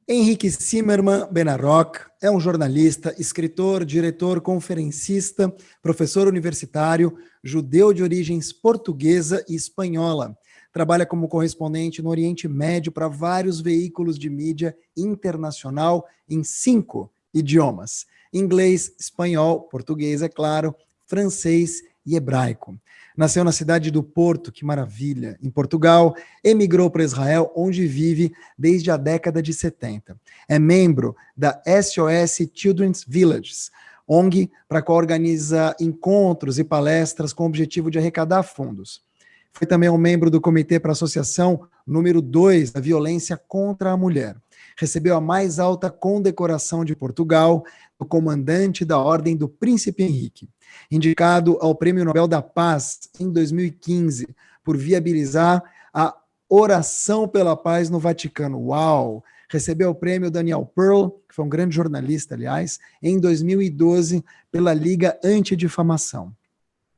Henrique Zimmermann Benarroch é um jornalista, escritor, diretor, conferencista, professor universitário, judeu de origens portuguesa e espanhola. Trabalha como correspondente no Oriente Médio para vários veículos de mídia internacional em 5 idiomas: inglês, espanhol, português, é claro, francês e hebraico. Nasceu na cidade do Porto, que maravilha, em Portugal, emigrou para Israel, onde vive desde a década de 70. É membro da SOS Children's Villages, ONG, para a qual organiza encontros e palestras com o objetivo de arrecadar fundos. Foi também um membro do Comitê para a Associação número 2 da Violência contra a Mulher. Recebeu a mais alta condecoração de Portugal, o comandante da Ordem do Príncipe Henrique. Indicado ao Prêmio Nobel da Paz em 2015 por viabilizar a oração pela paz no Vaticano. Uau! Recebeu o prêmio Daniel Pearl, que foi um grande jornalista, aliás, em 2012 pela Liga Antidifamação.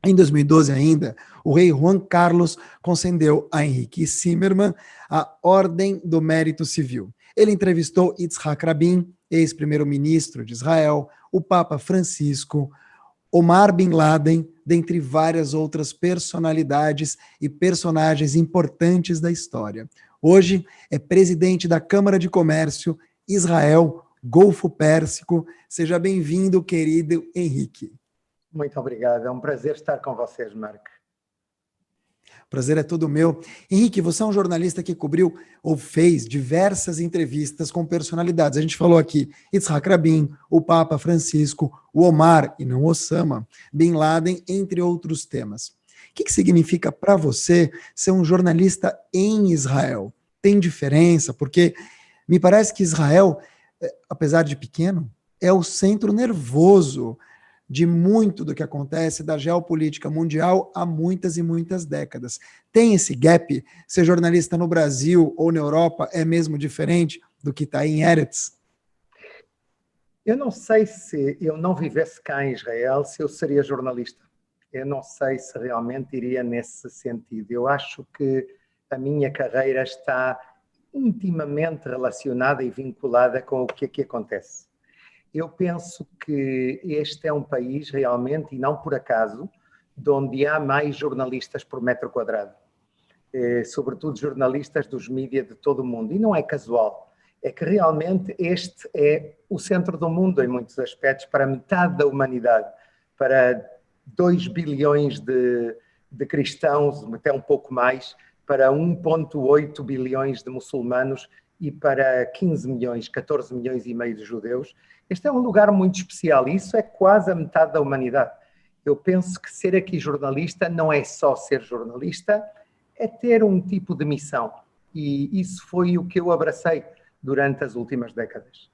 Em 2012 ainda, o rei Juan Carlos concedeu a Henrique Zimmermann a Ordem do Mérito Civil. Ele entrevistou Yitzhak Rabin, ex-primeiro-ministro de Israel, o Papa Francisco, Omar Bin Laden, dentre várias outras personalidades e personagens importantes da história. Hoje é presidente da Câmara de Comércio Israel, Golfo Pérsico. Seja bem-vindo, querido Henrique. Muito obrigado, é um prazer estar com vocês, Marco. O prazer é todo meu. Henrique, você é um jornalista que cobriu ou fez diversas entrevistas com personalidades. A gente falou aqui Yitzhak Rabin, o Papa Francisco, o Omar, e não Osama, Bin Laden, entre outros temas. O que significa para você ser um jornalista em Israel? Tem diferença? Porque me parece que Israel, apesar de pequeno, é o centro nervoso de muito do que acontece da geopolítica mundial há muitas e muitas décadas. Tem esse gap? Ser jornalista no Brasil ou na Europa é mesmo diferente do que está em Eretz? Eu não sei se eu não vivesse cá em Israel, se eu seria jornalista. Eu não sei se realmente iria nesse sentido. Eu acho que a minha carreira está intimamente relacionada e vinculada com o que aqui acontece. Eu penso que este é um país realmente, e não por acaso, onde há mais jornalistas por metro quadrado. Sobretudo jornalistas dos mídias de todo o mundo. E não é casual. É que realmente este é o centro do mundo em muitos aspectos, para metade da humanidade, para 2 bilhões de cristãos, até um pouco mais, para 1,8 bilhões de muçulmanos e para 15 milhões, 14 milhões e meio de judeus. Este é um lugar muito especial e isso é quase a metade da humanidade. Eu penso que ser aqui jornalista não é só ser jornalista, é ter um tipo de missão. E isso foi o que eu abracei durante as últimas décadas.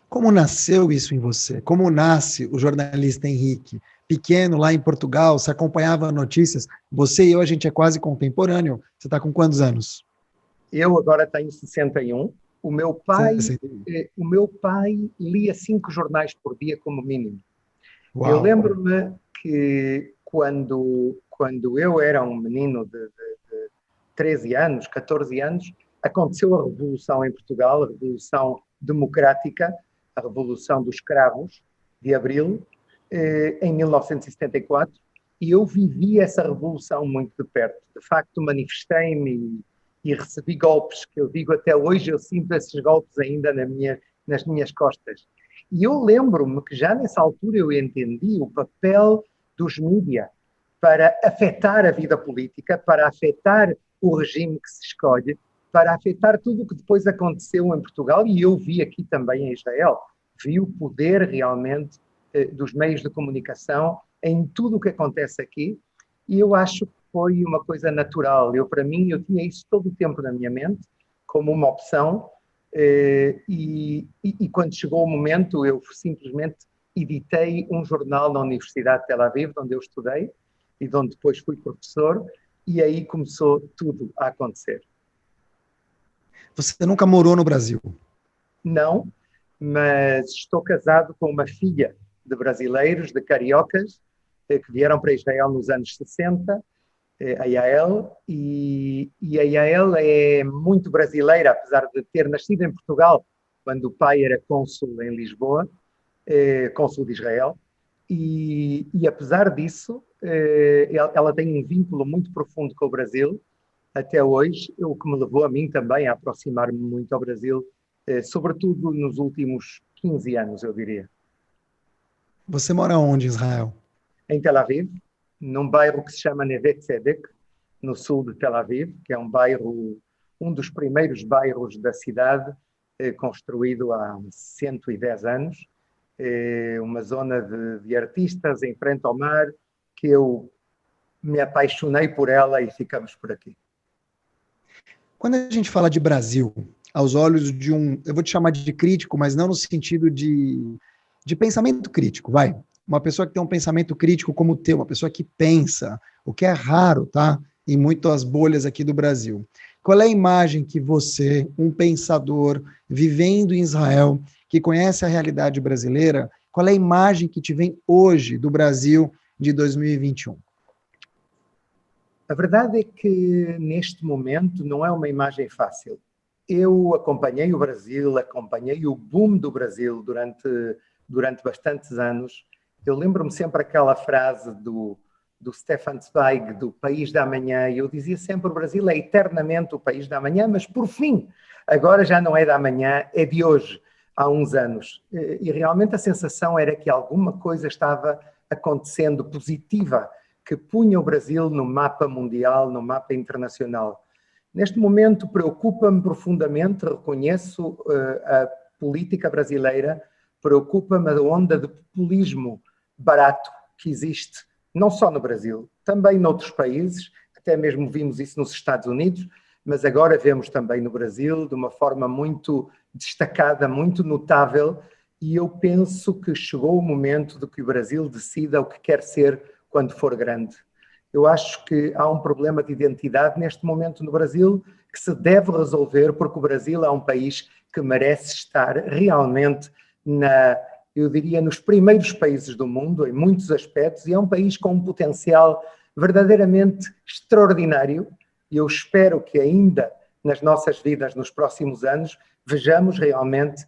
Como nasceu isso em você? Como nasce o jornalista Henrique? Pequeno, lá em Portugal, você acompanhava notícias? Você e eu, a gente é quase contemporâneo. Você está com quantos anos? Eu agora tenho 61. O meu pai lia 5 jornais por dia como mínimo. Uau. Eu lembro-me que quando eu era um menino de 13 anos, 14 anos, aconteceu a Revolução em Portugal, a Revolução Democrática, a Revolução dos Cravos, de Abril, em 1974, e eu vivi essa revolução muito de perto. De facto, manifestei-me e recebi golpes, que eu digo até hoje, eu sinto esses golpes ainda nas minhas costas. E eu lembro-me que já nessa altura eu entendi o papel dos mídias para afetar a vida política, para afetar o regime que se escolhe, para afetar tudo o que depois aconteceu em Portugal, e eu vi aqui também em Israel. Vi o poder realmente dos meios de comunicação em tudo o que acontece aqui, e eu acho que foi uma coisa natural. Para mim, eu tinha isso todo o tempo na minha mente, como uma opção, e quando chegou o momento, eu simplesmente editei um jornal na Universidade de Tel Aviv, onde eu estudei, e de onde depois fui professor, e aí começou tudo a acontecer. Você nunca morou no Brasil? Não, mas estou casado com uma filha de brasileiros, de cariocas, que vieram para Israel nos anos 60, a Yael, e a Yael é muito brasileira, apesar de ter nascido em Portugal, quando o pai era cônsul em Lisboa, cônsul de Israel, e apesar disso, ela tem um vínculo muito profundo com o Brasil, até hoje, o que me levou a mim também a aproximar-me muito ao Brasil, sobretudo nos últimos 15 anos, eu diria. Você mora onde, em Israel? Em Tel Aviv, num bairro que se chama Neve Tzedek, no sul de Tel Aviv, que é um dos primeiros bairros da cidade, construído há 110 anos, uma zona de artistas em frente ao mar, que eu me apaixonei por ela e ficamos por aqui. Quando a gente fala de Brasil, aos olhos de eu vou te chamar de crítico, mas não no sentido de pensamento crítico, vai. Uma pessoa que tem um pensamento crítico como o teu, uma pessoa que pensa, o que é raro, tá? Em muitas bolhas aqui do Brasil. Qual é a imagem que você, um pensador, vivendo em Israel, que conhece a realidade brasileira, qual é a imagem que te vem hoje do Brasil de 2021? A verdade é que, neste momento, não é uma imagem fácil. Eu acompanhei o Brasil, acompanhei o boom do Brasil durante bastantes anos. Eu lembro-me sempre aquela frase do Stefan Zweig, do País da Amanhã, e eu dizia sempre: o Brasil é eternamente o País da Amanhã, mas por fim, agora já não é da amanhã, é de hoje, há uns anos. E realmente a sensação era que alguma coisa estava acontecendo positiva, que punha o Brasil no mapa mundial, no mapa internacional. Neste momento preocupa-me profundamente, reconheço a política brasileira, preocupa-me a onda de populismo barato que existe, não só no Brasil, também noutros países, até mesmo vimos isso nos Estados Unidos, mas agora vemos também no Brasil, de uma forma muito destacada, muito notável, e eu penso que chegou o momento de que o Brasil decida o que quer ser quando for grande. Eu acho que há um problema de identidade neste momento no Brasil que se deve resolver, porque o Brasil é um país que merece estar realmente eu diria, nos primeiros países do mundo, em muitos aspectos, e é um país com um potencial verdadeiramente extraordinário, e eu espero que ainda nas nossas vidas, nos próximos anos, vejamos realmente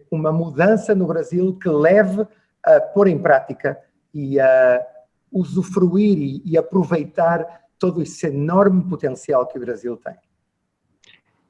uma mudança no Brasil que leve a pôr em prática e a usufruir e aproveitar todo esse enorme potencial que o Brasil tem.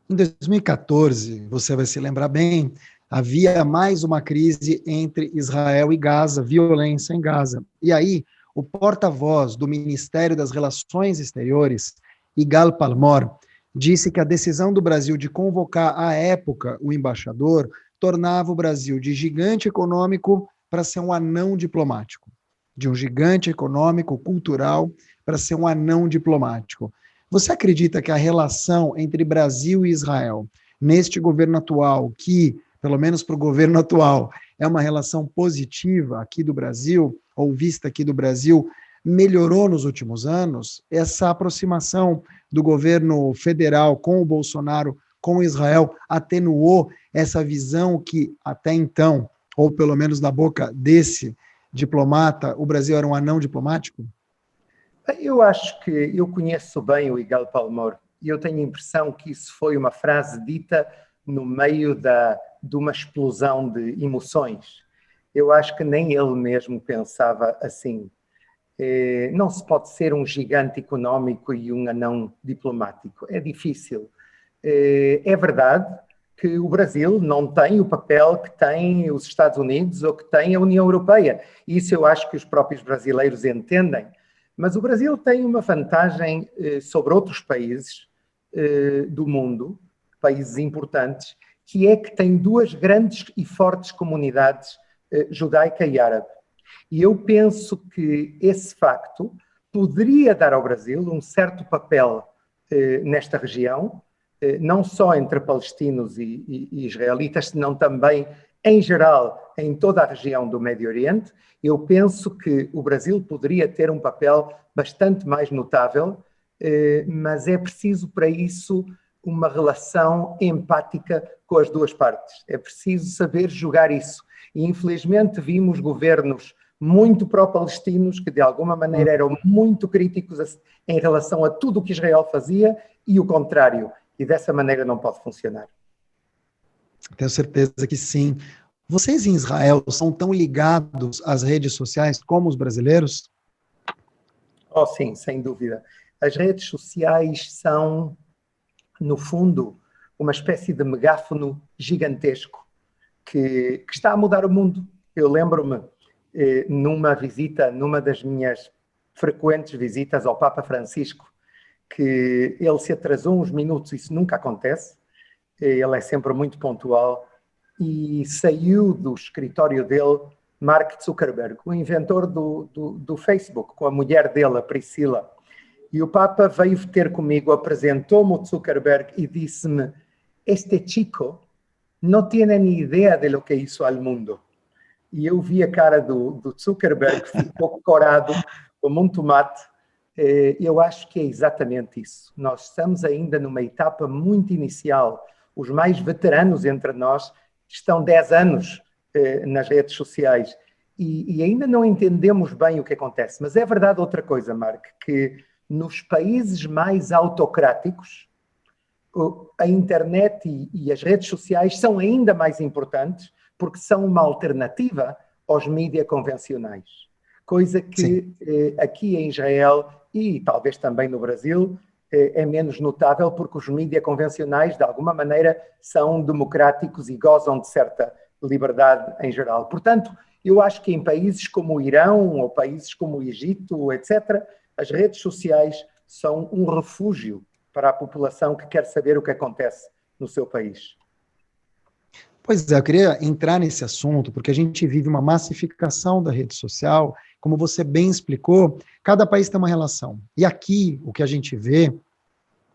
Em 2014, você vai se lembrar bem, havia mais uma crise entre Israel e Gaza, violência em Gaza. E aí, o porta-voz do Ministério das Relações Exteriores, Igal Palmor, disse que a decisão do Brasil de convocar à época o embaixador tornava o Brasil de gigante econômico para ser um anão diplomático. De um gigante econômico, cultural, para ser um anão diplomático. Você acredita que a relação entre Brasil e Israel, neste governo atual, que, pelo menos para o governo atual, é uma relação positiva aqui do Brasil, ou vista aqui do Brasil, melhorou nos últimos anos? Essa aproximação do governo federal com o Bolsonaro, com Israel, atenuou essa visão que até então, ou pelo menos na boca desse diplomata, o Brasil era um anão diplomático? Eu acho que eu conheço bem o Igal Palmor e eu tenho a impressão que isso foi uma frase dita no meio de uma explosão de emoções. Eu acho que nem ele mesmo pensava assim. Não se pode ser um gigante económico e um anão diplomático. É difícil. É verdade que o Brasil não tem o papel que tem os Estados Unidos ou que tem a União Europeia. Isso eu acho que os próprios brasileiros entendem. Mas o Brasil tem uma vantagem sobre outros países do mundo, países importantes, que é que tem duas grandes e fortes comunidades judaica e árabe. E eu penso que esse facto poderia dar ao Brasil um certo papel nesta região, não só entre palestinos e israelitas, senão também, em geral, em toda a região do Médio Oriente. Eu penso que o Brasil poderia ter um papel bastante mais notável, mas é preciso para isso uma relação empática com as duas partes. É preciso saber jogar isso. E, infelizmente, vimos governos muito pró-palestinos, que de alguma maneira eram muito críticos em relação a tudo o que Israel fazia, e o contrário. E dessa maneira não pode funcionar. Tenho certeza que sim. Vocês em Israel são tão ligados às redes sociais como os brasileiros? Oh, sim, sem dúvida. As redes sociais são, no fundo, uma espécie de megáfono gigantesco que está a mudar o mundo. Eu lembro-me, numa visita, numa das minhas frequentes visitas ao Papa Francisco, que ele se atrasou uns minutos, isso nunca acontece, ele é sempre muito pontual, e saiu do escritório dele Mark Zuckerberg, o inventor do Facebook, com a mulher dele, a Priscila. E o Papa veio ter comigo, apresentou-me o Zuckerberg e disse-me: "Este chico não tem nem ideia de lo que hizo al mundo." E eu vi a cara do Zuckerberg, ficou corado, como um tomate. Eu acho que é exatamente isso. Nós estamos ainda numa etapa muito inicial. Os mais veteranos entre nós estão 10 anos nas redes sociais e ainda não entendemos bem o que acontece. Mas é verdade outra coisa, Mark, que nos países mais autocráticos, a internet e as redes sociais são ainda mais importantes porque são uma alternativa aos mídias convencionais. Coisa que aqui em Israel e talvez também no Brasil é menos notável porque os mídias convencionais, de alguma maneira, são democráticos e gozam de certa liberdade em geral. Portanto, eu acho que em países como o Irão ou países como o Egito, etc., as redes sociais são um refúgio para a população que quer saber o que acontece no seu país. Pois é, eu queria entrar nesse assunto, porque a gente vive uma massificação da rede social, como você bem explicou, cada país tem uma relação. E aqui, o que a gente vê,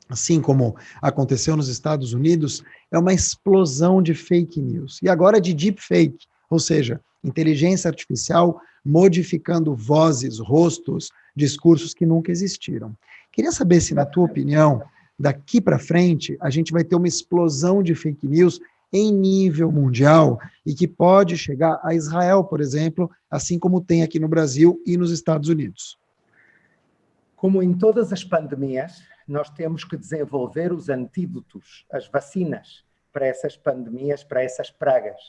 assim como aconteceu nos Estados Unidos, é uma explosão de fake news. E agora de deepfake, ou seja, inteligência artificial modificando vozes, rostos, discursos que nunca existiram. Queria saber se, na tua opinião, daqui para frente, a gente vai ter uma explosão de fake news em nível mundial e que pode chegar a Israel, por exemplo, assim como tem aqui no Brasil e nos Estados Unidos. Como em todas as pandemias, nós temos que desenvolver os antídotos, as vacinas para essas pandemias, para essas pragas.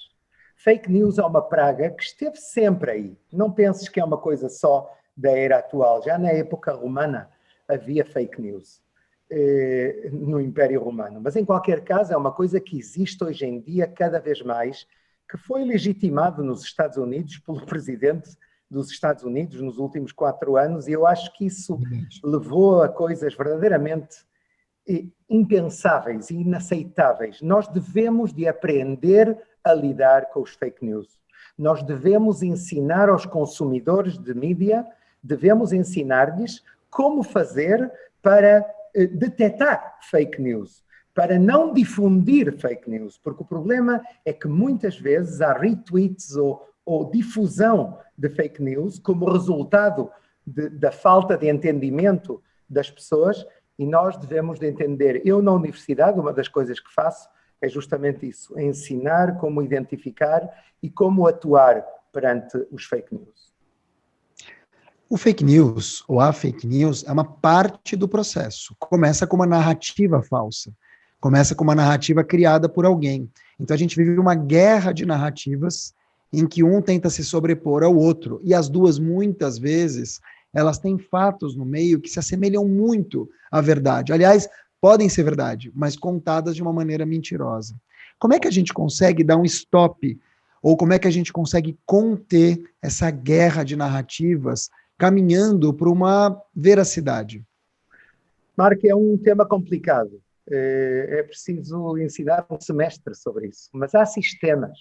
Fake news é uma praga que esteve sempre aí. Não penses que é uma coisa só da era atual. Já na época romana havia fake news. No Império Romano. Mas, em qualquer caso, é uma coisa que existe hoje em dia cada vez mais, que foi legitimado nos Estados Unidos pelo presidente dos Estados Unidos nos últimos 4 anos, e eu acho que isso levou a coisas verdadeiramente impensáveis e inaceitáveis. Nós devemos de aprender a lidar com os fake news. Nós devemos ensinar aos consumidores de mídia, devemos ensinar-lhes como fazer para detectar fake news, para não difundir fake news, porque o problema é que muitas vezes há retweets ou difusão de fake news como resultado da falta de entendimento das pessoas, e nós devemos de entender. Eu, na universidade, uma das coisas que faço é justamente isso, ensinar como identificar e como atuar perante os fake news. O fake news, ou a fake news, é uma parte do processo. Começa com uma narrativa falsa. Começa com uma narrativa criada por alguém. Então a gente vive uma guerra de narrativas em que um tenta se sobrepor ao outro. E as duas, muitas vezes, elas têm fatos no meio que se assemelham muito à verdade. Aliás, podem ser verdade, mas contadas de uma maneira mentirosa. Como é que a gente consegue dar um stop? Ou como é que a gente consegue conter essa guerra de narrativas caminhando para uma veracidade? Marco, é um tema complicado. É preciso ensinar um semestre sobre isso. Mas há sistemas,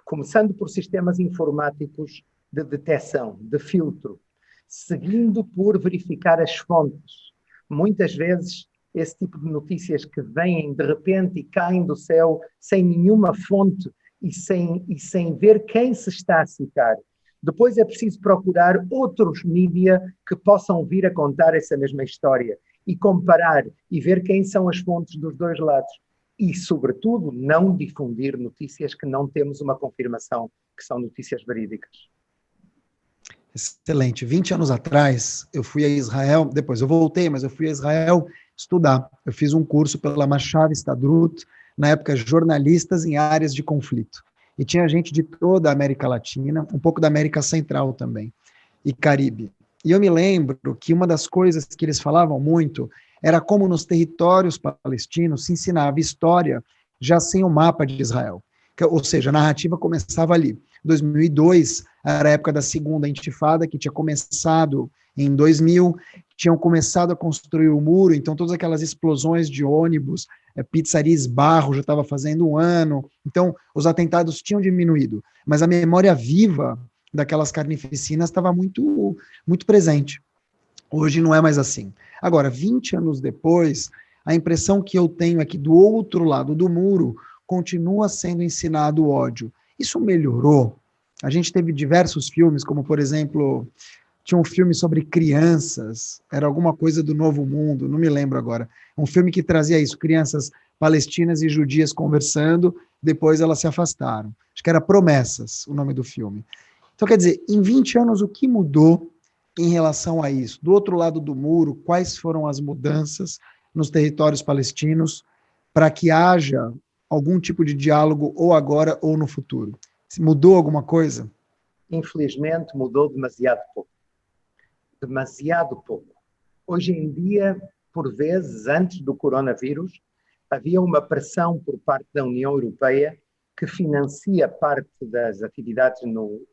começando por sistemas informáticos de detecção, de filtro, seguindo por verificar as fontes. Muitas vezes, esse tipo de notícias que vêm de repente e caem do céu sem nenhuma fonte e sem ver quem se está a citar. Depois é preciso procurar outros mídias que possam vir a contar essa mesma história e comparar e ver quem são as fontes dos dois lados. E, sobretudo, não difundir notícias que não temos uma confirmação que são notícias verídicas. Excelente. 20 anos atrás, eu fui a Israel, depois eu voltei, mas eu fui a Israel estudar. Eu fiz um curso pela Machave Stadrut, na época, jornalistas em áreas de conflito. E tinha gente de toda a América Latina, um pouco da América Central também, e Caribe. E eu me lembro que uma das coisas que eles falavam muito era como nos territórios palestinos se ensinava história já sem o mapa de Israel. Ou seja, a narrativa começava ali. 2002 era a época da segunda intifada, que tinha começado em 2000, tinham começado a construir o muro, então todas aquelas explosões de ônibus, pizzaria Esbarro já estava fazendo um ano, então os atentados tinham diminuído, mas a memória viva daquelas carnificinas estava muito, muito presente. Hoje não é mais assim. Agora, 20 anos depois, a impressão que eu tenho é que do outro lado do muro continua sendo ensinado o ódio. Isso melhorou? A gente teve diversos filmes, como, por exemplo, tinha um filme sobre crianças, era alguma coisa do Novo Mundo, não me lembro agora. Um filme que trazia isso, crianças palestinas e judias conversando, depois elas se afastaram. Acho que era Promessas, o nome do filme. Então, quer dizer, em 20 anos, o que mudou em relação a isso? Do outro lado do muro, quais foram as mudanças nos territórios palestinos para que haja algum tipo de diálogo ou agora ou no futuro? Mudou alguma coisa? Infelizmente, mudou demasiado pouco. Demasiado pouco. Hoje em dia, por vezes, antes do coronavírus, havia uma pressão por parte da União Europeia que financia parte das atividades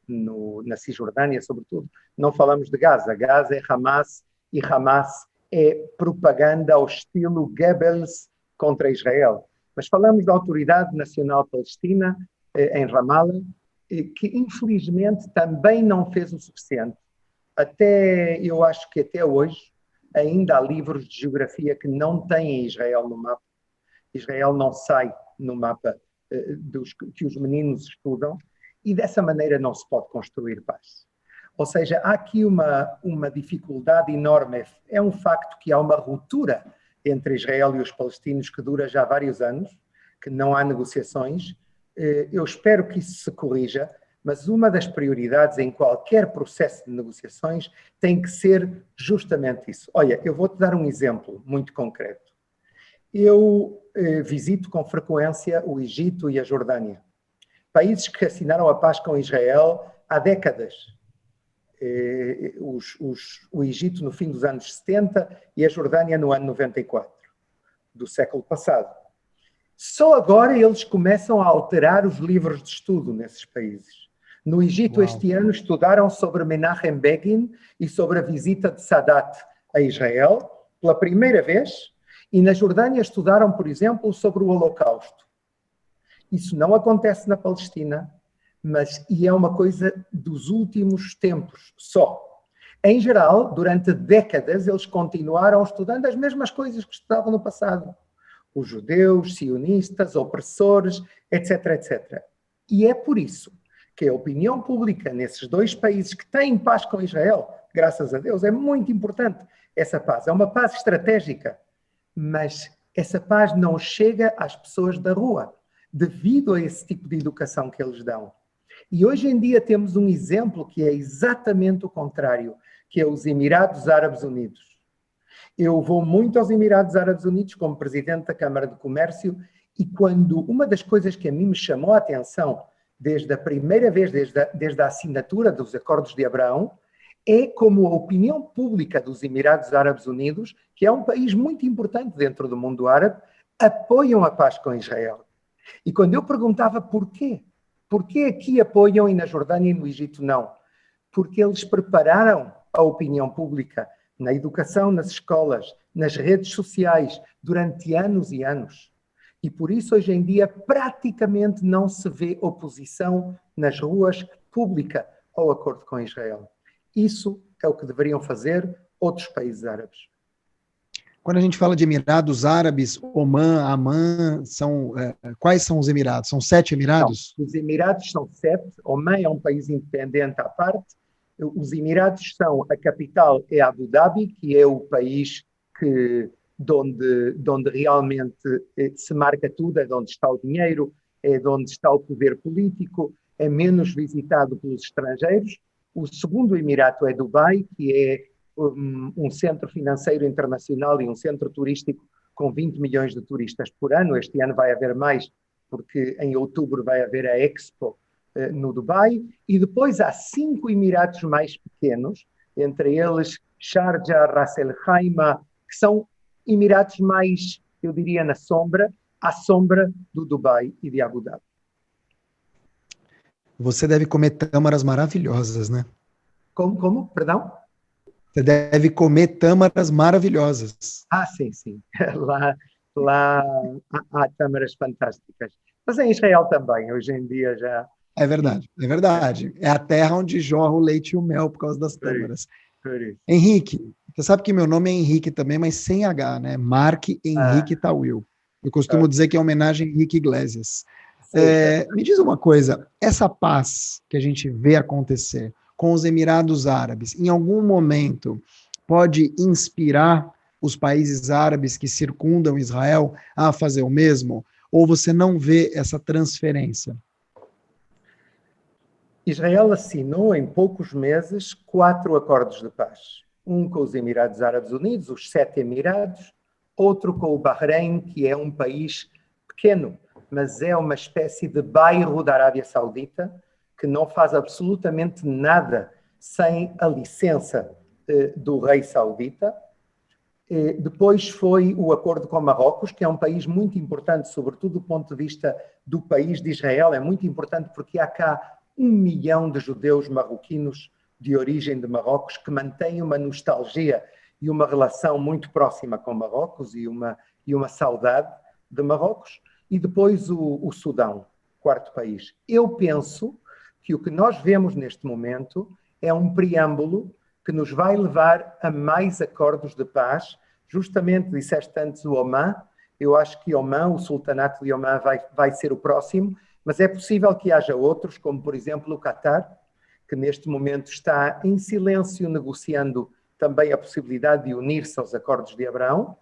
na Cisjordânia, sobretudo. Não falamos de Gaza. Gaza é Hamas e Hamas é propaganda ao estilo Goebbels contra Israel. Mas falamos da Autoridade Nacional Palestina, em Ramallah, que infelizmente também não fez o suficiente. Eu acho que até hoje ainda há livros de geografia que não têm Israel no mapa. Israel não sai no mapa que os meninos estudam e dessa maneira não se pode construir paz. Ou seja, há aqui uma dificuldade enorme. É um facto que há uma ruptura entre Israel e os palestinos que dura já vários anos, que não há negociações. Eu espero que isso se corrija, mas uma das prioridades em qualquer processo de negociações tem que ser justamente isso. Olha, eu vou-te dar um exemplo muito concreto. Eu visito com frequência o Egito e a Jordânia, países que assinaram a paz com Israel há décadas. O Egito no fim dos anos 70 e a Jordânia no ano 94, do século passado. Só agora eles começam a alterar os livros de estudo nesses países. No Egito, este ano, estudaram sobre Menachem Begin e sobre a visita de Sadat a Israel, pela primeira vez, e na Jordânia estudaram, por exemplo, sobre o Holocausto. Isso não acontece na Palestina, e é uma coisa dos últimos tempos só. Em geral, durante décadas, eles continuaram estudando as mesmas coisas que estudavam no passado. Os judeus, sionistas, opressores, etc, etc. E é por isso que a opinião pública nesses dois países que têm paz com Israel, graças a Deus, é muito importante essa paz. É uma paz estratégica, mas essa paz não chega às pessoas da rua, devido a esse tipo de educação que eles dão. E hoje em dia temos um exemplo que é exatamente o contrário, que é os Emirados Árabes Unidos. Eu vou muito aos Emirados Árabes Unidos como presidente da Câmara de Comércio e quando uma das coisas que a mim me chamou a atenção desde a primeira vez, desde a assinatura dos Acordos de Abraão, é como a opinião pública dos Emirados Árabes Unidos, que é um país muito importante dentro do mundo árabe, apoiam a paz com Israel. E quando eu perguntava porquê aqui apoiam e na Jordânia e no Egito não? Porque eles prepararam a opinião pública na educação, nas escolas, nas redes sociais, durante anos e anos. E por isso, hoje em dia, praticamente não se vê oposição nas ruas pública ao acordo com Israel. Isso é o que deveriam fazer outros países árabes. Quando a gente fala de Emirados Árabes, Omã, Amã, quais são os Emirados? São 7 Emirados? Não, os Emirados são 7. Omã é um país independente à parte. Os Emirados a capital é Abu Dhabi, que é o país de onde realmente se marca tudo, é de onde está o dinheiro, é de onde está o poder político, é menos visitado pelos estrangeiros. O segundo Emirato é Dubai, que é um centro financeiro internacional e um centro turístico com 20 milhões de turistas por ano. Este ano vai haver mais, porque em outubro vai haver a Expo no Dubai. E depois há 5 Emiratos mais pequenos, entre eles Sharjah, Ras Al Khaimah, que são Emiratos mais, eu diria, na sombra, à sombra do Dubai e de Abu Dhabi. Você deve comer tâmaras maravilhosas, né? Como? Perdão? Você deve comer tâmaras maravilhosas. Ah, sim, sim. Lá há tâmaras fantásticas. Mas em Israel também, hoje em dia já... É verdade, é verdade. É a terra onde jorra o leite e o mel por causa das tâmaras. Por isso. Henrique, você sabe que meu nome é Henrique também, mas sem H, né? Mark Henrique Tawil. Eu costumo dizer que é homenagem a Henrique Iglesias. Me diz uma coisa, essa paz que a gente vê acontecer com os Emirados Árabes, em algum momento pode inspirar os países árabes que circundam Israel a fazer o mesmo? Ou você não vê essa transferência? Israel assinou em poucos meses 4 acordos de paz. Um com os Emirados Árabes Unidos, os 7 Emirados, outro com o Bahrein, que é um país pequeno, mas é uma espécie de bairro da Arábia Saudita, que não faz absolutamente nada sem a licença do rei saudita. Depois foi o acordo com Marrocos, que é um país muito importante, sobretudo do ponto de vista do país de Israel. É muito importante porque há cá 1 milhão de judeus marroquinos de origem de Marrocos que mantêm uma nostalgia e uma relação muito próxima com Marrocos e uma saudade de Marrocos. E depois o Sudão, quarto país. Eu penso que o que nós vemos neste momento é um preâmbulo que nos vai levar a mais acordos de paz. Justamente, disseste antes o Omã, eu acho que Omã, o Sultanato de Omã vai ser o próximo, mas é possível que haja outros, como por exemplo o Qatar, que neste momento está em silêncio negociando também a possibilidade de unir-se aos acordos de Abraão,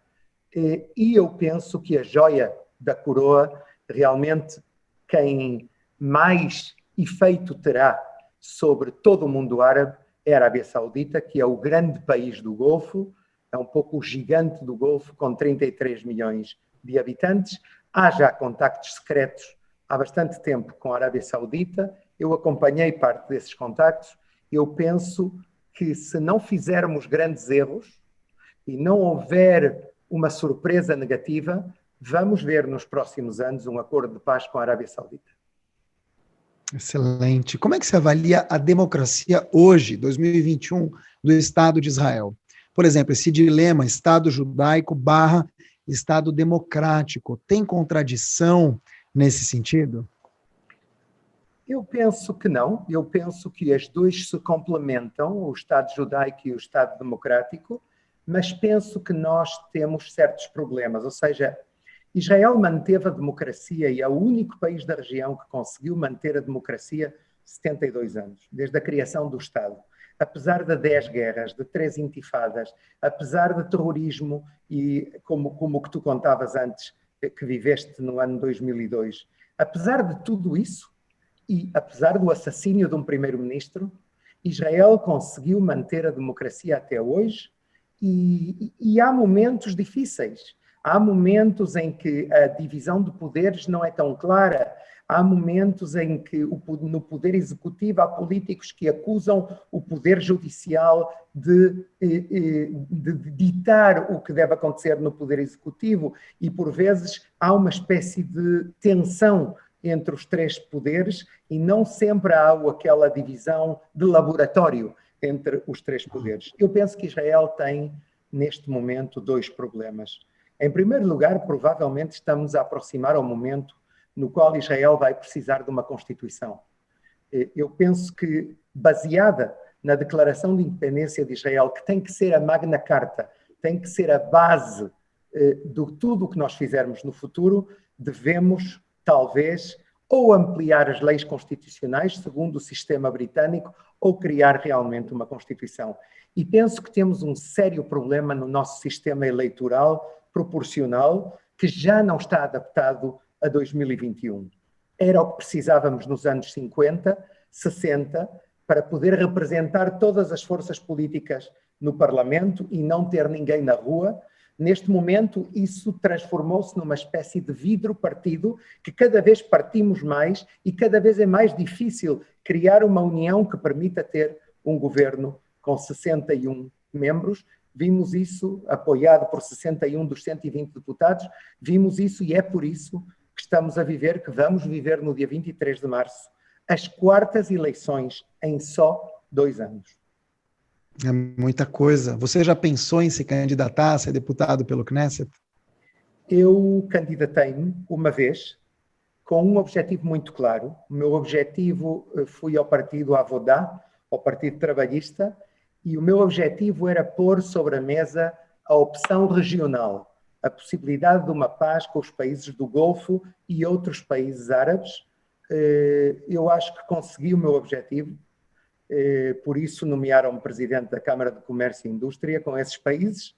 e eu penso que a joia da coroa, realmente quem mais efeito terá sobre todo o mundo árabe é a Arábia Saudita, que é o grande país do Golfo, é um pouco o gigante do Golfo, com 33 milhões de habitantes. Há já contactos secretos há bastante tempo com a Arábia Saudita. Eu acompanhei parte desses contactos. Eu penso que se não fizermos grandes erros e não houver uma surpresa negativa, vamos ver nos próximos anos um acordo de paz com a Arábia Saudita. Excelente. Como é que você avalia a democracia hoje, 2021, do Estado de Israel? Por exemplo, esse dilema Estado judaico barra Estado democrático, tem contradição nesse sentido? Eu penso que não. Eu penso que as duas se complementam, o Estado judaico e o Estado democrático, mas penso que nós temos certos problemas. Ou seja, Israel manteve a democracia e é o único país da região que conseguiu manter a democracia 72 anos, desde a criação do Estado. Apesar de 10 guerras, de 3 intifadas, apesar de terrorismo e como o que tu contavas antes, que viveste no ano 2002, apesar de tudo isso e apesar do assassínio de um primeiro-ministro, Israel conseguiu manter a democracia até hoje e há momentos difíceis. Há momentos em que a divisão de poderes não é tão clara. Há momentos em que no poder executivo há políticos que acusam o poder judicial de ditar o que deve acontecer no poder executivo e, por vezes, há uma espécie de tensão entre os 3 poderes e não sempre há aquela divisão de laboratório entre os 3 poderes. Eu penso que Israel tem, neste momento, 2 problemas. Em primeiro lugar, provavelmente estamos a aproximar ao momento no qual Israel vai precisar de uma Constituição. Eu penso que, baseada na Declaração de Independência de Israel, que tem que ser a Magna Carta, tem que ser a base de tudo o que nós fizermos no futuro, devemos, talvez, ou ampliar as leis constitucionais, segundo o sistema britânico, ou criar realmente uma Constituição. E penso que temos um sério problema no nosso sistema eleitoral proporcional, que já não está adaptado a 2021. Era o que precisávamos nos anos 50, 60, para poder representar todas as forças políticas no Parlamento e não ter ninguém na rua. Neste momento, isso transformou-se numa espécie de vidro partido, que cada vez partimos mais e cada vez é mais difícil criar uma união que permita ter um governo com 61 membros. Vimos isso apoiado por 61 dos 120 deputados, vimos isso e é por isso que estamos a viver, que vamos viver no dia 23 de março, as quartas eleições em só 2 anos. É muita coisa. Você já pensou em se candidatar a ser deputado pelo Knesset? Eu candidatei-me uma vez com um objetivo muito claro. O meu objetivo foi ao Partido Avodá, ao Partido Trabalhista, e o meu objetivo era pôr sobre a mesa a opção regional, a possibilidade de uma paz com os países do Golfo e outros países árabes. Eu acho que consegui o meu objetivo. Por isso nomearam-me presidente da Câmara de Comércio e Indústria com esses países.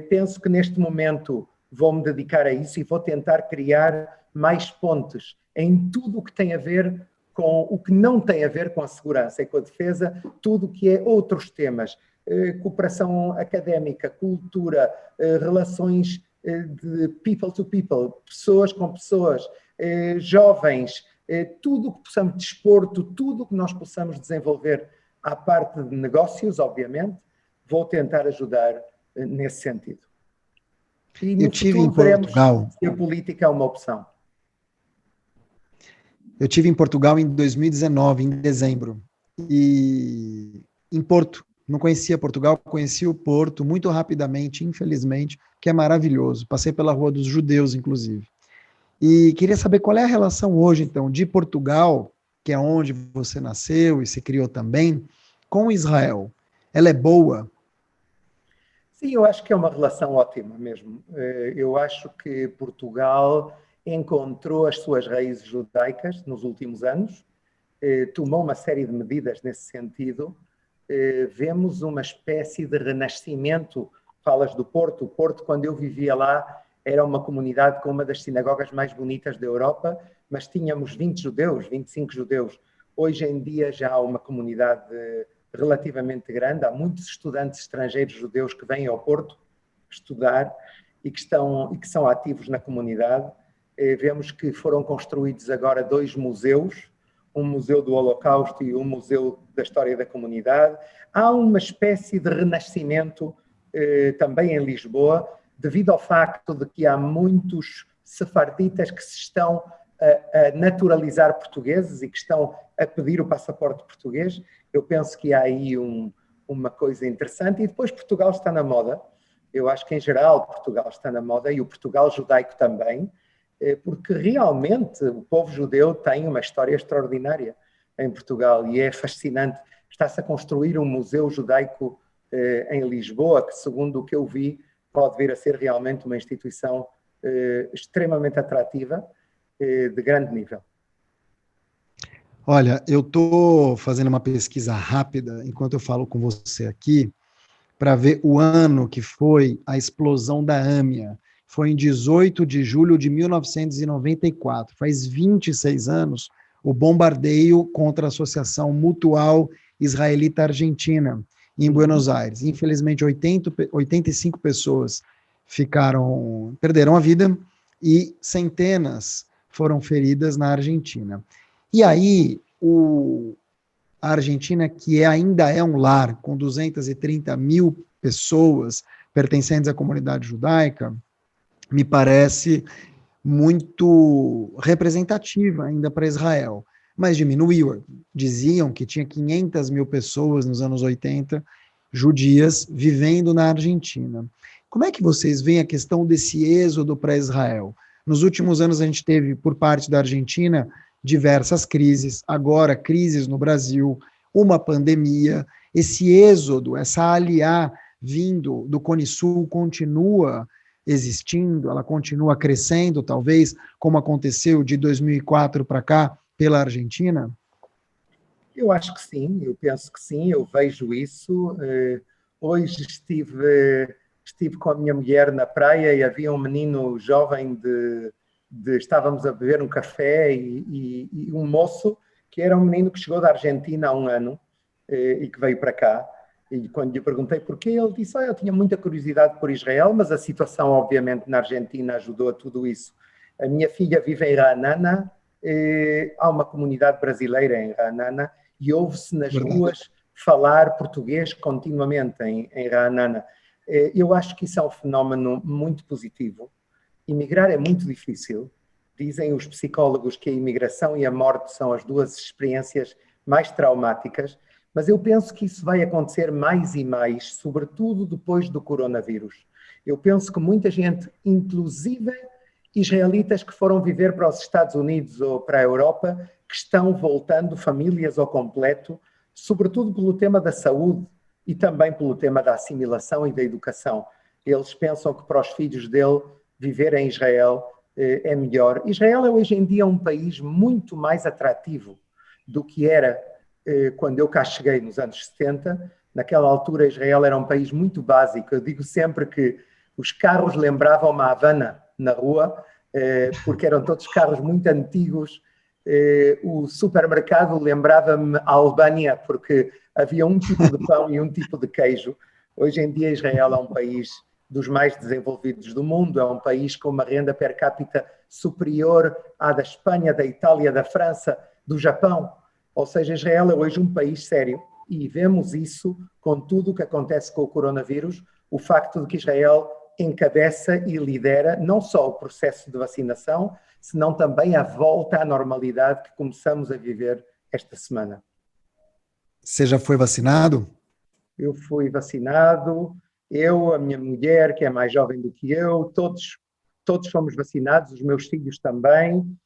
Penso que neste momento vou-me dedicar a isso e vou tentar criar mais pontes em tudo o que tem a ver com o que não tem a ver com a segurança e com a defesa, tudo o que é outros temas, cooperação académica, cultura, relações de people to people, pessoas com pessoas, jovens, tudo o que possamos, desporto, tudo o que nós possamos desenvolver à parte de negócios, obviamente, vou tentar ajudar nesse sentido. E no futuro veremos se a política é uma opção. Eu tive em Portugal em 2019, em dezembro, e em Porto. Não conhecia Portugal, conheci o Porto muito rapidamente, infelizmente, que é maravilhoso. Passei pela Rua dos Judeus, inclusive. E queria saber qual é a relação hoje, então, de Portugal, que é onde você nasceu e se criou também, com Israel. Ela é boa? Sim, eu acho que é uma relação ótima mesmo. Eu acho que Portugal encontrou as suas raízes judaicas nos últimos anos, tomou uma série de medidas nesse sentido. Vemos uma espécie de renascimento. Falas do Porto. O Porto, quando eu vivia lá, era uma comunidade com uma das sinagogas mais bonitas da Europa, mas tínhamos 20 judeus, 25 judeus. Hoje em dia já há uma comunidade relativamente grande, há muitos estudantes estrangeiros judeus que vêm ao Porto estudar e que são ativos na comunidade. Vemos que foram construídos agora 2 museus, um museu do Holocausto e um museu da história da comunidade. Há uma espécie de renascimento também em Lisboa, devido ao facto de que há muitos sefarditas que se estão a naturalizar portugueses e que estão a pedir o passaporte português. Eu penso que há aí uma coisa interessante. E depois Portugal está na moda. Eu acho que, em geral, Portugal está na moda e o Portugal judaico também, porque realmente o povo judeu tem uma história extraordinária em Portugal e é fascinante. Está-se a construir um museu judaico em Lisboa, que, segundo o que eu vi, pode vir a ser realmente uma instituição extremamente atrativa, de grande nível. Olha, eu estou fazendo uma pesquisa rápida, enquanto eu falo com você aqui, para ver o ano que foi a explosão da AMIA. Foi em 18 de julho de 1994, faz 26 anos, o bombardeio contra a Associação Mutual Israelita-Argentina, em Buenos Aires. Infelizmente, 85 pessoas perderam a vida e centenas foram feridas na Argentina. E aí, a Argentina, que ainda é um lar com 230 mil pessoas pertencentes à comunidade judaica, me parece muito representativa ainda para Israel. Mas diminuiu. Diziam que tinha 500 mil pessoas nos anos 80, judias, vivendo na Argentina. Como é que vocês veem a questão desse êxodo para Israel? Nos últimos anos a gente teve, por parte da Argentina, diversas crises, agora crises no Brasil, uma pandemia, esse êxodo, essa aliá vindo do Cone Sul continua existindo, ela continua crescendo, talvez, como aconteceu de 2004 para cá, pela Argentina? Eu acho que sim, eu penso que sim, eu vejo isso. Hoje estive com a minha mulher na praia e havia um menino jovem estávamos a beber um café e um moço que era um menino que chegou da Argentina há um ano e que veio para cá. E quando lhe perguntei porquê, ele disse, eu tinha muita curiosidade por Israel, mas a situação, obviamente, na Argentina ajudou a tudo isso. A minha filha vive em Ra'anana, há uma comunidade brasileira em Ra'anana, e ouve-se nas ruas falar português continuamente em Ra'anana. Eu acho que isso é um fenómeno muito positivo. Imigrar é muito difícil. Dizem os psicólogos que a imigração e a morte são as duas experiências mais traumáticas, mas eu penso que isso vai acontecer mais e mais, sobretudo depois do coronavírus. Eu penso que muita gente, inclusive israelitas que foram viver para os Estados Unidos ou para a Europa, que estão voltando, famílias ao completo, sobretudo pelo tema da saúde e também pelo tema da assimilação e da educação. Eles pensam que para os filhos dele viver em Israel é melhor. Israel é hoje em dia um país muito mais atrativo do que era quando eu cá cheguei nos anos 70. Naquela altura Israel era um país muito básico. Eu digo sempre que os carros lembravam-me a Havana na rua, porque eram todos carros muito antigos. O supermercado lembrava-me a Albânia, porque havia um tipo de pão e um tipo de queijo. Hoje em dia Israel é um país dos mais desenvolvidos do mundo, é um país com uma renda per capita superior à da Espanha, da Itália, da França, do Japão. Ou seja, Israel é hoje um país sério e vemos isso com tudo o que acontece com o coronavírus, o facto de que Israel encabeça e lidera não só o processo de vacinação, senão também a volta à normalidade que começamos a viver esta semana. Você já foi vacinado? Eu fui vacinado, eu, a minha mulher, que é mais jovem do que eu, todos fomos vacinados, os meus filhos também.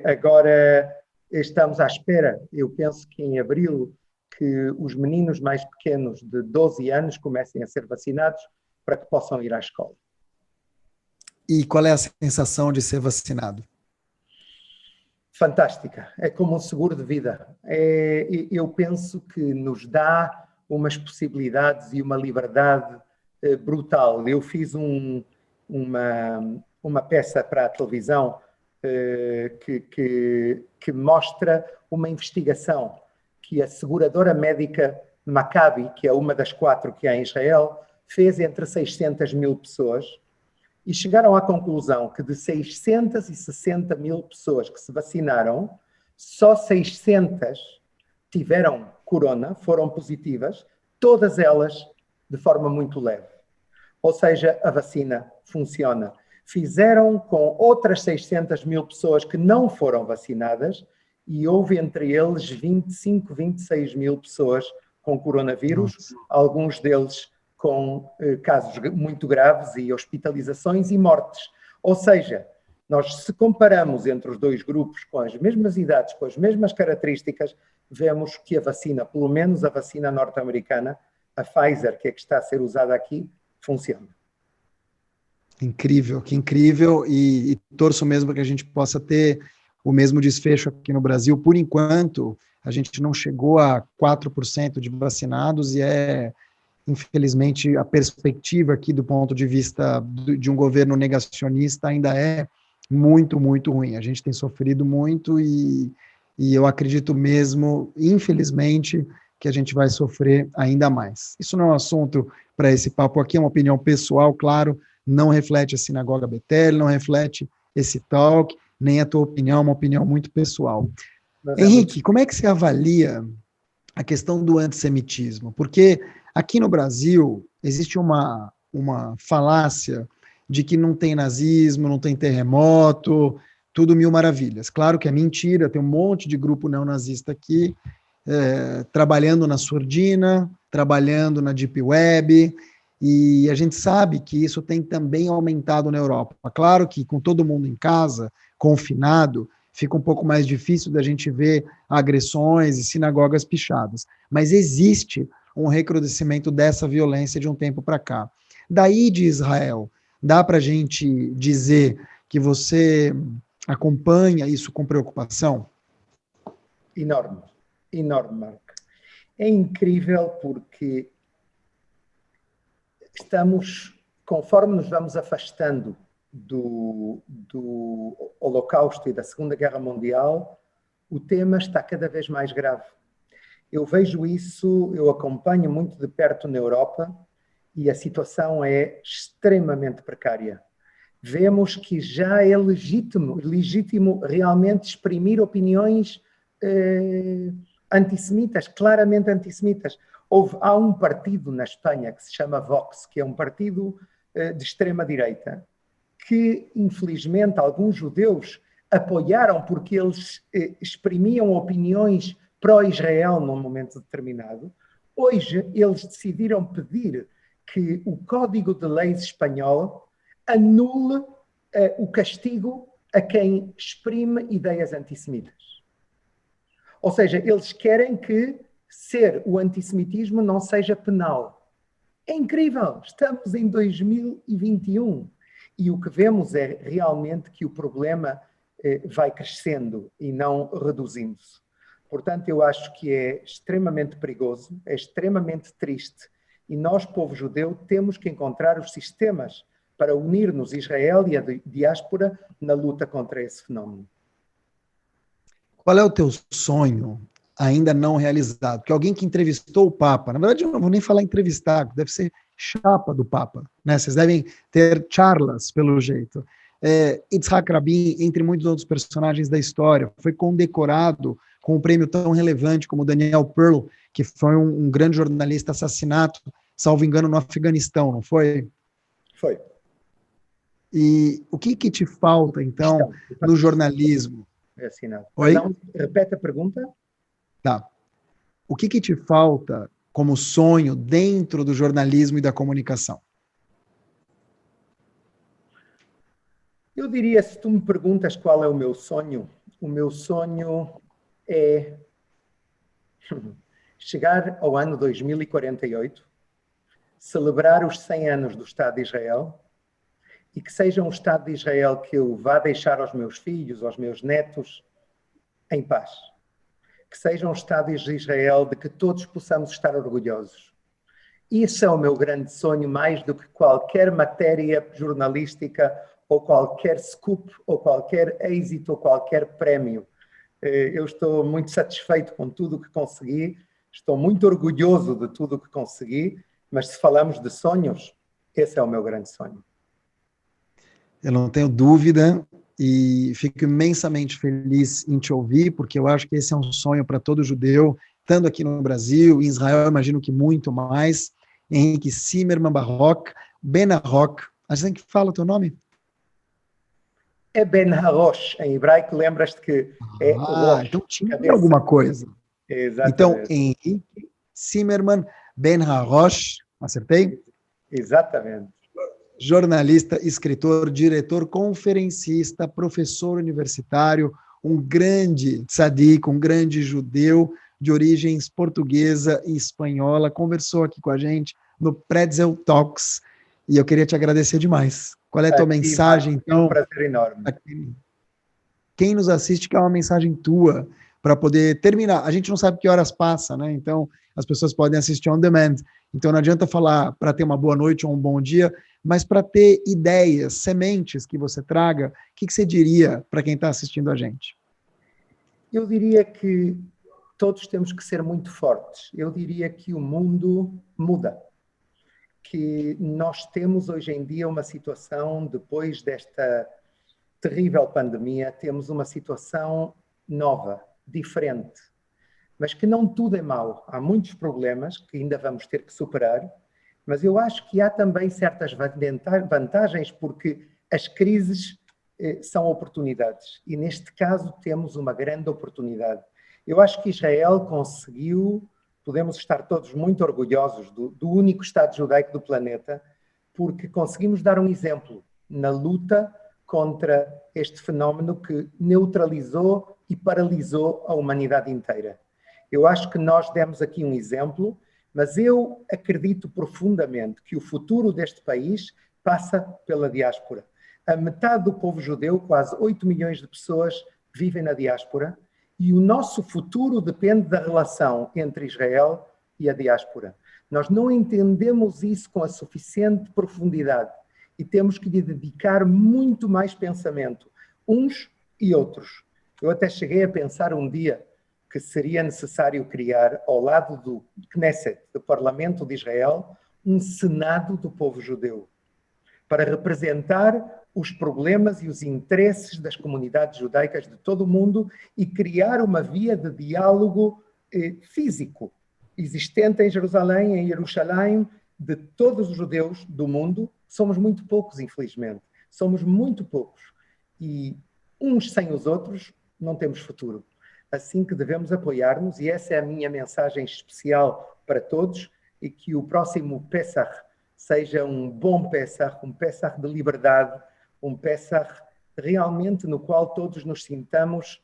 Agora estamos à espera, eu penso que em abril, que os meninos mais pequenos de 12 anos comecem a ser vacinados para que possam ir à escola. E qual é a sensação de ser vacinado? Fantástica, é como um seguro de vida. Eu penso que nos dá umas possibilidades e uma liberdade brutal. Eu fiz uma peça para a televisão que mostra uma investigação que a seguradora médica Maccabi, que é uma das 4 que há em Israel, fez entre 600 mil pessoas e chegaram à conclusão que de 660 mil pessoas que se vacinaram, só 600 tiveram corona, foram positivas, todas elas de forma muito leve. Ou seja, a vacina funciona. Fizeram com outras 600 mil pessoas que não foram vacinadas e houve entre eles 25, 26 mil pessoas com coronavírus, nossa, alguns deles com casos muito graves e hospitalizações e mortes. Ou seja, nós se comparamos entre os dois grupos com as mesmas idades, com as mesmas características, vemos que a vacina, pelo menos a vacina norte-americana, a Pfizer, que é que está a ser usada aqui, funciona. Incrível, que incrível, e torço mesmo que a gente possa ter o mesmo desfecho aqui no Brasil. Por enquanto, a gente não chegou a 4% de vacinados e infelizmente, a perspectiva aqui do ponto de vista de um governo negacionista ainda é muito, muito ruim. A gente tem sofrido muito e eu acredito mesmo, infelizmente, que a gente vai sofrer ainda mais. Isso não é um assunto para esse papo aqui, é uma opinião pessoal, claro, não reflete a Sinagoga Betel, não reflete esse talk, nem a tua opinião, é uma opinião muito pessoal. Henrique, como é que você avalia a questão do antissemitismo? Porque aqui no Brasil existe uma falácia de que não tem nazismo, não tem terremoto, tudo mil maravilhas. Claro que é mentira, tem um monte de grupo neonazista aqui, trabalhando na surdina, trabalhando na Deep Web, e a gente sabe que isso tem também aumentado na Europa. Claro que com todo mundo em casa, confinado, fica um pouco mais difícil da gente ver agressões e sinagogas pichadas, mas existe um recrudescimento dessa violência de um tempo para cá. Daí de Israel, dá para a gente dizer que você acompanha isso com preocupação? Enorme, enorme, Marco. É incrível porque conforme nos vamos afastando do Holocausto e da Segunda Guerra Mundial, o tema está cada vez mais grave. Eu vejo isso, eu acompanho muito de perto na Europa e a situação é extremamente precária. Vemos que já é legítimo realmente exprimir opiniões antissemitas, claramente antissemitas. Há um partido na Espanha que se chama Vox, que é um partido de extrema-direita, que infelizmente alguns judeus apoiaram porque eles exprimiam opiniões pró-Israel num momento determinado. Hoje eles decidiram pedir que o Código de Leis espanhol anule o castigo a quem exprime ideias antissemitas. Ou seja, eles querem que ser o antissemitismo não seja penal. É incrível, estamos em 2021 e o que vemos é realmente que o problema vai crescendo e não reduzindo-se. Portanto, eu acho que é extremamente perigoso, é extremamente triste e nós, povo judeu, temos que encontrar os sistemas para unir-nos Israel e a diáspora na luta contra esse fenómeno. Qual é o teu sonho ainda não realizado? Porque alguém que entrevistou o Papa, na verdade eu não vou nem falar entrevistar, deve ser chapa do Papa, né? Vocês devem ter charlas, pelo jeito. Yitzhak Rabin, entre muitos outros personagens da história, foi condecorado com um prêmio tão relevante como Daniel Pearl, que foi um grande jornalista assassinado, salvo engano, no Afeganistão, não foi? Foi. E o que te falta, então, no jornalismo? Oi? Não, repete a pergunta. Tá. O que te falta como sonho dentro do jornalismo e da comunicação? Eu diria, se tu me perguntas qual é o meu sonho é chegar ao ano 2048, celebrar os 100 anos do Estado de Israel e que seja um Estado de Israel que eu vá deixar aos meus filhos, aos meus netos, em paz. Que seja um Estado de Israel de que todos possamos estar orgulhosos. Isso é o meu grande sonho, mais do que qualquer matéria jornalística ou qualquer scoop, ou qualquer êxito, ou qualquer prémio. Eu estou muito satisfeito com tudo o que consegui, estou muito orgulhoso de tudo o que consegui, mas se falamos de sonhos, esse é o meu grande sonho. Eu não tenho dúvida e fico imensamente feliz em te ouvir, porque eu acho que esse é um sonho para todo judeu, estando aqui no Brasil, em Israel, imagino que muito mais. Henrique Zimmermann Baroque, Ben Haroch, assim que fala o teu nome? É Ben Harosh, em hebraico, lembras-te que é Rosh. Então tinha alguma coisa. Exatamente. Então, Henrique Zimmermann Ben Harosh, acertei? Exatamente. Jornalista, escritor, diretor, conferencista, professor universitário, um grande tzadik, um grande judeu de origens portuguesa e espanhola, conversou aqui com a gente no Pretzel Talks e eu queria te agradecer demais. Qual é a tua mensagem, então? É um prazer enorme. Quem nos assiste quer uma mensagem tua para poder terminar. A gente não sabe que horas passa, né? Então, as pessoas podem assistir on demand. Então, não adianta falar para ter uma boa noite ou um bom dia, mas para ter ideias, sementes que você traga, o que você diria para quem está assistindo a gente? Eu diria que todos temos que ser muito fortes. Eu diria que o mundo muda. Que nós temos hoje em dia uma situação, depois desta terrível pandemia, temos uma situação nova, diferente. Mas que não tudo é mau. Há muitos problemas que ainda vamos ter que superar, mas eu acho que há também certas vantagens, porque as crises são oportunidades. E neste caso temos uma grande oportunidade. Eu acho que Israel conseguiu, podemos estar todos muito orgulhosos do único Estado judaico do planeta, porque conseguimos dar um exemplo na luta contra este fenómeno que neutralizou e paralisou a humanidade inteira. Eu acho que nós demos aqui um exemplo, mas eu acredito profundamente que o futuro deste país passa pela diáspora. A metade do povo judeu, quase 8 milhões de pessoas, vivem na diáspora e o nosso futuro depende da relação entre Israel e a diáspora. Nós não entendemos isso com a suficiente profundidade e temos que lhe dedicar muito mais pensamento, uns e outros. Eu até cheguei a pensar um dia que seria necessário criar, ao lado do Knesset, do Parlamento de Israel, um Senado do povo judeu, para representar os problemas e os interesses das comunidades judaicas de todo o mundo e criar uma via de diálogo físico existente em Jerusalém, em Jerusalém, de todos os judeus do mundo. Somos muito poucos, infelizmente. Somos muito poucos. E uns sem os outros não temos futuro. Assim que devemos apoiar-nos, e essa é a minha mensagem especial para todos, e que o próximo Pesach seja um bom Pesach, um Pesach de liberdade, um Pesach realmente no qual todos nos sintamos,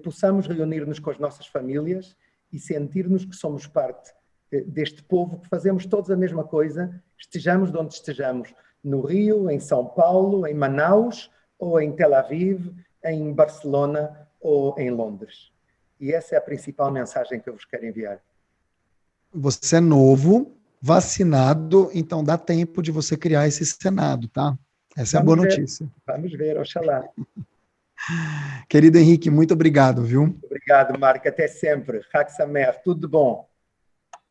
possamos reunir-nos com as nossas famílias e sentir-nos que somos parte deste povo, que fazemos todos a mesma coisa, estejamos de onde estejamos, no Rio, em São Paulo, em Manaus, ou em Tel Aviv, em Barcelona ou em Londres. E essa é a principal mensagem que eu vos quero enviar. Você é novo, vacinado, então dá tempo de você criar esse Senado, tá? Essa é a boa notícia. Vamos ver, oxalá. Querido Henrique, muito obrigado, viu? Obrigado, Marco. Até sempre. Chag Sameach, tudo de bom.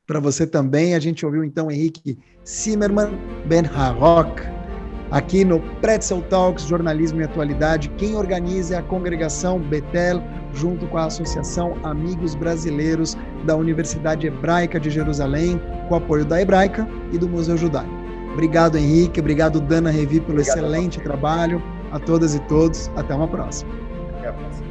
Para você também, a gente ouviu então Henrique Zimmermann Ben-Haroch, aqui no Pretzel Talks, Jornalismo e Atualidade. Quem organiza é a congregação Betel, junto com a Associação Amigos Brasileiros da Universidade Hebraica de Jerusalém, com o apoio da Hebraica e do Museu Judaico. Obrigado, Henrique. Obrigado, Dana Revi, pelo excelente trabalho. A todas e todos. Até uma próxima. Até a próxima.